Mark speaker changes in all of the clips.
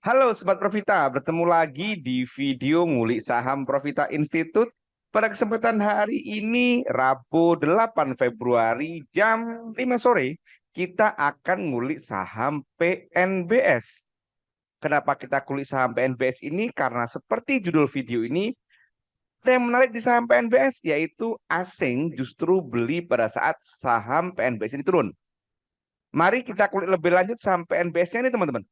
Speaker 1: Halo Sobat Profita, bertemu lagi di video ngulik saham Profita Institute. Pada kesempatan hari ini, Rabu 8 Februari jam 5 sore, kita akan ngulik saham PNBS. Kenapa kita kulik saham PNBS ini? Karena seperti judul video ini, ada yang menarik di saham PNBS, yaitu asing justru beli pada saat saham PNBS ini turun. Mari kita kulik lebih lanjut saham PNBS-nya ini teman-teman.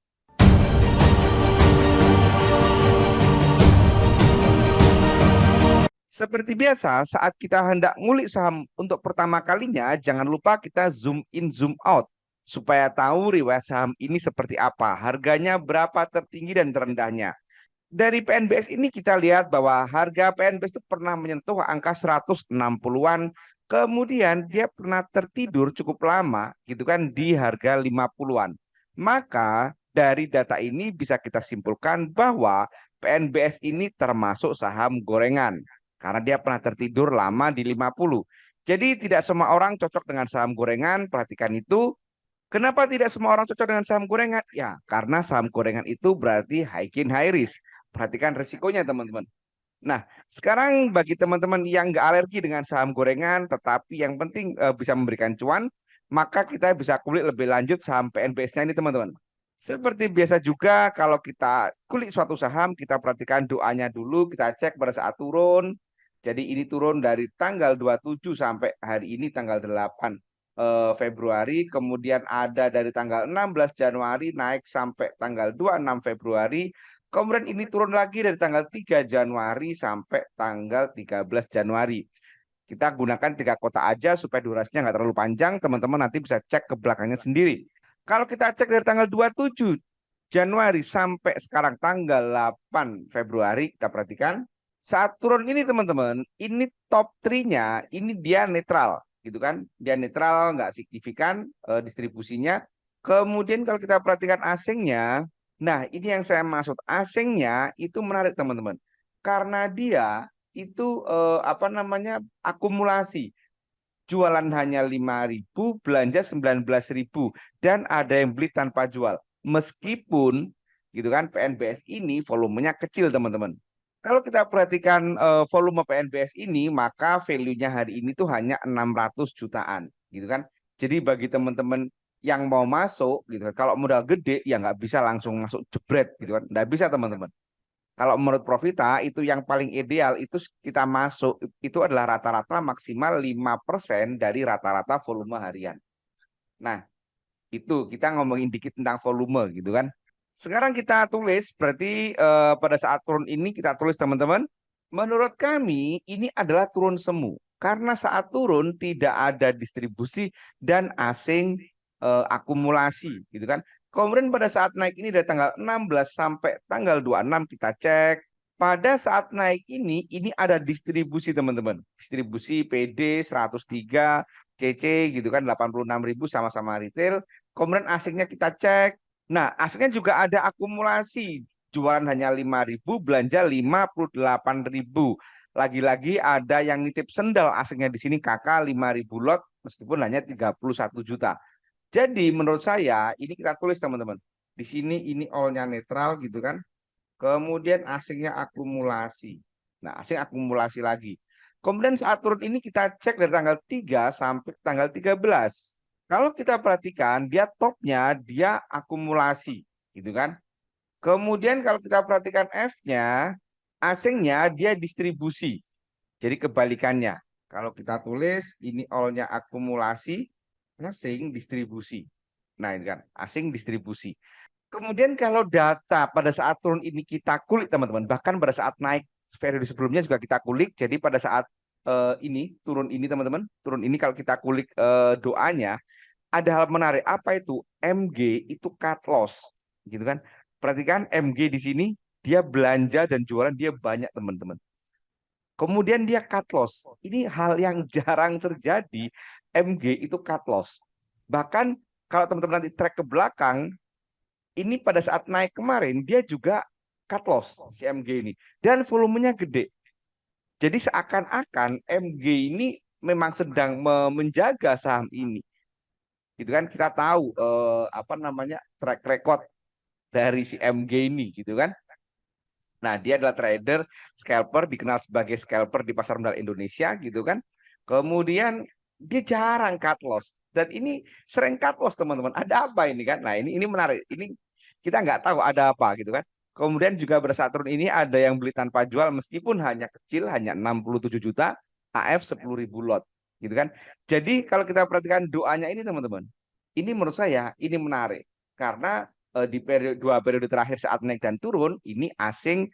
Speaker 1: Seperti biasa, saat kita hendak ngulik saham untuk pertama kalinya, jangan lupa kita zoom in, zoom out. Supaya tahu riwayat saham ini seperti apa, harganya berapa tertinggi dan terendahnya. Dari PNBS ini kita lihat bahwa harga PNBS itu pernah menyentuh angka 160-an. Kemudian dia pernah tertidur cukup lama gitu kan di harga 50-an. Maka dari data ini bisa kita simpulkan bahwa PNBS ini termasuk saham gorengan karena dia pernah tertidur lama di 50. Jadi tidak semua orang cocok dengan saham gorengan, perhatikan itu. Kenapa tidak semua orang cocok dengan saham gorengan? Ya, karena saham gorengan itu berarti high gain high risk. Perhatikan risikonya teman-teman. Nah, sekarang bagi teman-teman yang nggak alergi dengan saham gorengan, tetapi yang penting bisa memberikan cuan, maka kita bisa kulik lebih lanjut saham PNBS-nya ini teman-teman. Seperti biasa juga kalau kita kulik suatu saham, kita perhatikan doanya dulu, kita cek pada saat turun. Jadi ini turun dari tanggal 27 sampai hari ini tanggal 8 Februari, kemudian ada dari tanggal 16 Januari naik sampai tanggal 26 Februari. Kemudian ini turun lagi dari tanggal 3 Januari sampai tanggal 13 Januari. Kita gunakan 3 kota aja supaya durasinya nggak terlalu panjang. Teman-teman nanti bisa cek ke belakangnya sendiri. Kalau kita cek dari tanggal 27 Januari sampai sekarang tanggal 8 Februari, kita perhatikan. Saat turun ini teman-teman, ini top 3-nya, ini dia netral. Gitu kan. Dia netral, nggak signifikan distribusinya. Kemudian kalau kita perhatikan asingnya, nah, ini yang saya maksud. Asingnya itu menarik, teman-teman. Karena dia itu apa namanya? Akumulasi. Jualan hanya 5.000, belanja 19.000 dan ada yang beli tanpa jual. Meskipun gitu kan PNBS ini volumenya kecil, teman-teman. Kalau kita perhatikan volume PNBS ini, maka value-nya hari ini tuh hanya 600 jutaan, gitu kan. Jadi bagi teman-teman yang mau masuk gitu kan, kalau modal gede ya nggak bisa langsung masuk jebret gitu kan. Nggak bisa, teman-teman. Kalau menurut Profita itu yang paling ideal itu kita masuk itu adalah rata-rata maksimal 5% dari rata-rata volume harian. Nah, itu kita ngomongin dikit tentang volume gitu kan. Sekarang kita tulis berarti pada saat turun ini kita tulis teman-teman. Menurut kami ini adalah turun semu karena saat turun tidak ada distribusi dan asing akumulasi gitu kan. Kemudian pada saat naik ini dari tanggal 16 sampai tanggal 26 kita cek. Pada saat naik ini ada distribusi teman-teman. Distribusi PD 103, CC gitu kan 86.000 sama-sama retail. Kemudian asingnya kita cek. Nah, asingnya juga ada akumulasi. Jualan hanya 5.000, belanja 58.000. Lagi-lagi ada yang nitip sendal asingnya di sini kakak 5.000 lot meskipun hanya 31 juta. Jadi menurut saya ini kita tulis teman-teman. Di sini ini all-nya netral gitu kan. Kemudian asingnya akumulasi. Nah, asing akumulasi lagi. Kemudian saat turun ini kita cek dari tanggal 3 sampai tanggal 13. Kalau kita perhatikan dia topnya dia akumulasi gitu kan. Kemudian kalau kita perhatikan F-nya, asingnya dia distribusi. Jadi kebalikannya. Kalau kita tulis ini all-nya akumulasi, asing distribusi. Nah, ini kan asing distribusi. Kemudian kalau data pada saat turun ini kita kulik teman-teman, bahkan pada saat naik periode sebelumnya juga kita kulik. Jadi pada saat ini turun ini teman-teman, turun ini kalau kita kulik doanya, ada hal menarik. Apa itu? MG itu cut loss, gitu kan? Perhatikan MG di sini dia belanja dan jualan dia banyak teman-teman. Kemudian dia cut loss. Ini hal yang jarang terjadi. MG itu cut loss. Bahkan kalau teman-teman nanti track ke belakang, ini pada saat naik kemarin dia juga cut loss si MG ini dan volumenya gede. Jadi seakan-akan MG ini memang sedang menjaga saham ini. Gitu kan kita tahu apa namanya track record dari si MG ini gitu kan. Nah, dia adalah trader scalper, dikenal sebagai scalper di pasar modal Indonesia gitu kan. Kemudian dia jarang cut loss dan ini sering cut loss teman-teman. Ada apa ini kan? Nah, ini menarik. Ini kita nggak tahu ada apa gitu kan. Kemudian juga pada saat turun ini ada yang beli tanpa jual meskipun hanya kecil, hanya 67 juta, AF 10.000 lot gitu kan. Jadi kalau kita perhatikan doanya ini teman-teman, ini menurut saya ini menarik karena di dua periode terakhir saat naik dan turun ini asing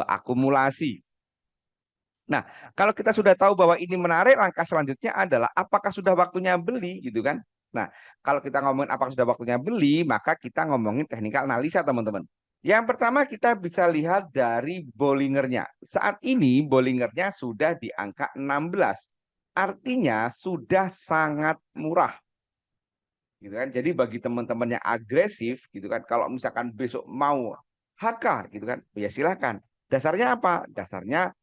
Speaker 1: akumulasi. Nah, kalau kita sudah tahu bahwa ini menarik, langkah selanjutnya adalah apakah sudah waktunya beli gitu kan? Nah, kalau kita ngomongin apakah sudah waktunya beli, maka kita ngomongin teknikal analisa teman-teman. Yang pertama kita bisa lihat dari Bollingernya. Saat ini Bollingernya sudah di angka 16. Artinya sudah sangat murah gitu kan. Jadi bagi teman-teman yang agresif gitu kan, kalau misalkan besok mau HK gitu kan, ya silahkan. Dasarnya apa? Dasarnya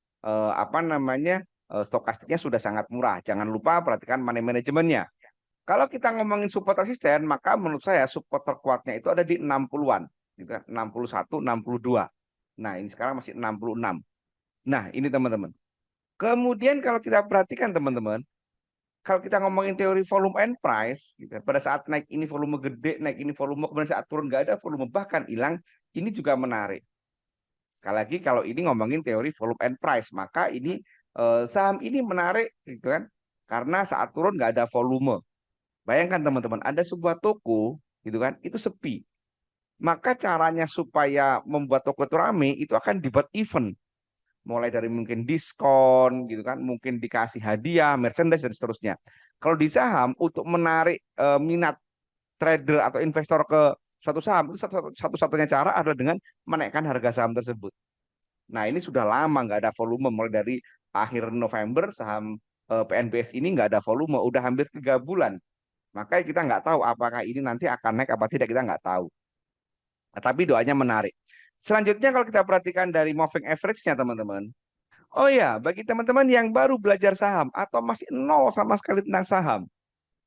Speaker 1: apa namanya stokastiknya sudah sangat murah. Jangan lupa perhatikan money manajemennya. Kalau kita ngomongin support resisten, maka menurut saya support terkuatnya itu ada di 60-an, gitu kan, 61, 62. Nah, ini sekarang masih 66. Nah, ini teman-teman. Kemudian kalau kita perhatikan teman-teman, kalau kita ngomongin teori volume and price, gitu, pada saat naik ini volume gede, naik ini volume, kemudian saat turun nggak ada volume, bahkan hilang, ini juga menarik. Sekali lagi, kalau ini ngomongin teori volume and price, maka ini saham ini menarik, gitu kan? Karena saat turun nggak ada volume. Bayangkan teman-teman, ada sebuah toko, gitu kan? Itu sepi. Maka caranya supaya membuat toko itu rame, itu akan dibuat event mulai dari mungkin diskon gitu kan, mungkin dikasih hadiah, merchandise dan seterusnya. Kalau di saham untuk menarik minat trader atau investor ke suatu saham itu satu-satunya cara adalah dengan menaikkan harga saham tersebut. Nah ini sudah lama nggak ada volume mulai dari akhir November saham PNBS ini nggak ada volume, udah hampir 3 bulan. Makanya kita nggak tahu apakah ini nanti akan naik apa tidak kita nggak tahu. Nah, tapi doanya menarik. Selanjutnya kalau kita perhatikan dari moving average-nya teman-teman, oh ya, bagi teman-teman yang baru belajar saham atau masih nol sama sekali tentang saham,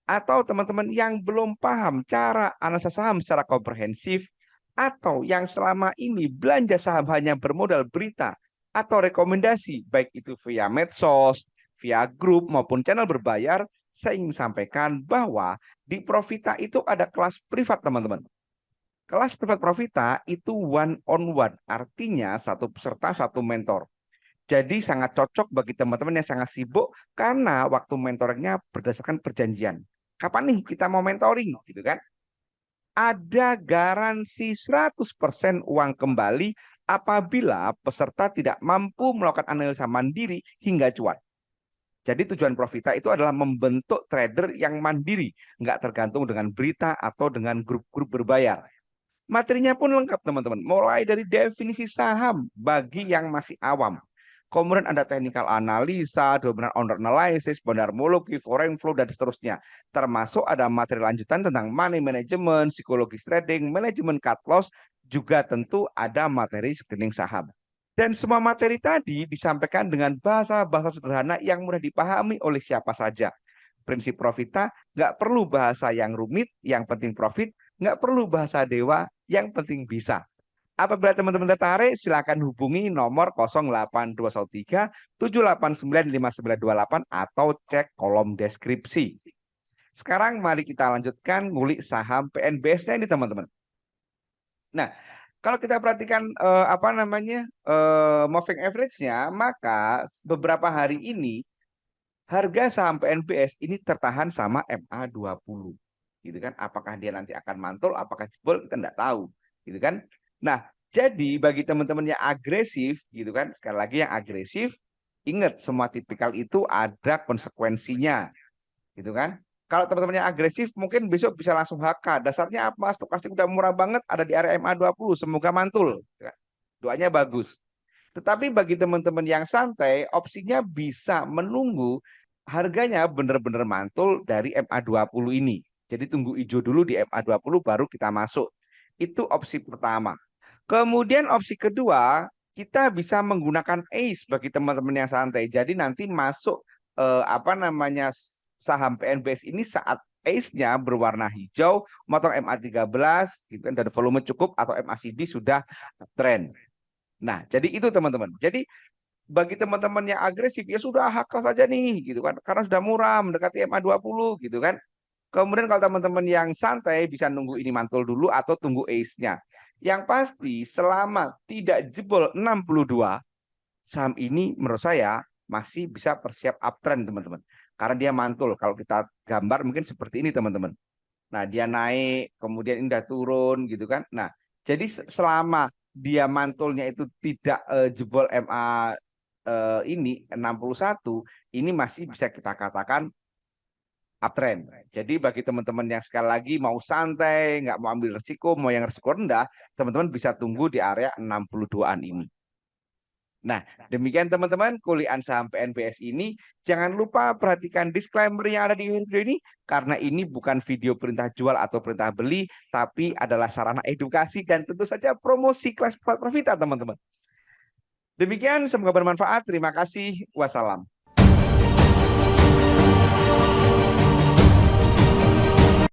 Speaker 1: atau teman-teman yang belum paham cara analisa saham secara komprehensif, atau yang selama ini belanja saham hanya bermodal berita atau rekomendasi, baik itu via medsos, via grup maupun channel berbayar, saya ingin sampaikan bahwa di Profita itu ada kelas privat teman-teman. Kelas privat Profita itu one on one, artinya satu peserta satu mentor. Jadi sangat cocok bagi teman-teman yang sangat sibuk karena waktu mentoringnya berdasarkan perjanjian. Kapan nih kita mau mentoring gitu kan? Ada garansi 100% uang kembali apabila peserta tidak mampu melakukan analisa mandiri hingga cuan. Jadi tujuan Profita itu adalah membentuk trader yang mandiri, nggak tergantung dengan berita atau dengan grup-grup berbayar. Materinya pun lengkap teman-teman, mulai dari definisi saham bagi yang masih awam. Kemudian ada technical analisa, dominant owner analysis, bondarmologi, foreign flow, dan seterusnya. Termasuk ada materi lanjutan tentang money management, psikologis trading, manajemen cut loss, juga tentu ada materi screening saham. Dan semua materi tadi disampaikan dengan bahasa-bahasa sederhana yang mudah dipahami oleh siapa saja. Prinsip Profita nggak perlu bahasa yang rumit, yang penting profit, nggak perlu bahasa dewa, yang penting bisa. Apabila teman-teman tertarik, silakan hubungi nomor 08213 789 5928 atau cek kolom deskripsi. Sekarang mari kita lanjutkan ngulik saham PNBS-nya ini teman-teman. Nah, kalau kita perhatikan apa namanya moving average-nya, maka beberapa hari ini harga saham PNBS ini tertahan sama MA20. Gitu kan? Apakah dia nanti akan mantul, apakah jebol kita tidak tahu, gitu kan? Nah, jadi bagi teman-teman yang agresif, gitu kan? Sekali lagi yang agresif, ingat semua tipikal itu ada konsekuensinya, gitu kan? Kalau teman-teman yang agresif mungkin besok bisa langsung HK. Dasarnya apa? Stokastik udah murah banget, ada di area MA20, semoga mantul. Gitu kan? Doanya bagus. Tetapi bagi teman-teman yang santai, opsinya bisa menunggu harganya benar-benar mantul dari MA20 ini. Jadi tunggu hijau dulu di MA20 baru kita masuk. Itu opsi pertama. Kemudian opsi kedua, kita bisa menggunakan ACE bagi teman-teman yang santai. Jadi nanti masuk apa namanya saham PNBS ini saat ACE-nya berwarna hijau, motong MA13 gitu kan, dan volume cukup atau MACD sudah uptrend. Nah, jadi itu teman-teman. Jadi bagi teman-teman yang agresif ya sudah HK saja nih gitu kan, karena sudah murah mendekati MA20 gitu kan. Kemudian kalau teman-teman yang santai bisa nunggu ini mantul dulu atau tunggu ace-nya. Yang pasti selama tidak jebol 62, saham ini menurut saya masih bisa bersiap uptrend teman-teman. Karena dia mantul. Kalau kita gambar mungkin seperti ini teman-teman. Nah, dia naik, kemudian ini udah turun gitu kan. Nah, jadi selama dia mantulnya itu tidak jebol MA ini 61, ini masih bisa kita katakan uptrend. Jadi bagi teman-teman yang sekali lagi mau santai, nggak mau ambil resiko, mau yang resiko rendah, teman-teman bisa tunggu di area 62-an ini. Nah, demikian teman-teman kuliah saham PNBS ini. Jangan lupa perhatikan disclaimer yang ada di video ini, karena ini bukan video perintah jual atau perintah beli, tapi adalah sarana edukasi dan tentu saja promosi kelas Profita teman-teman. Demikian, semoga bermanfaat. Terima kasih. Wassalam.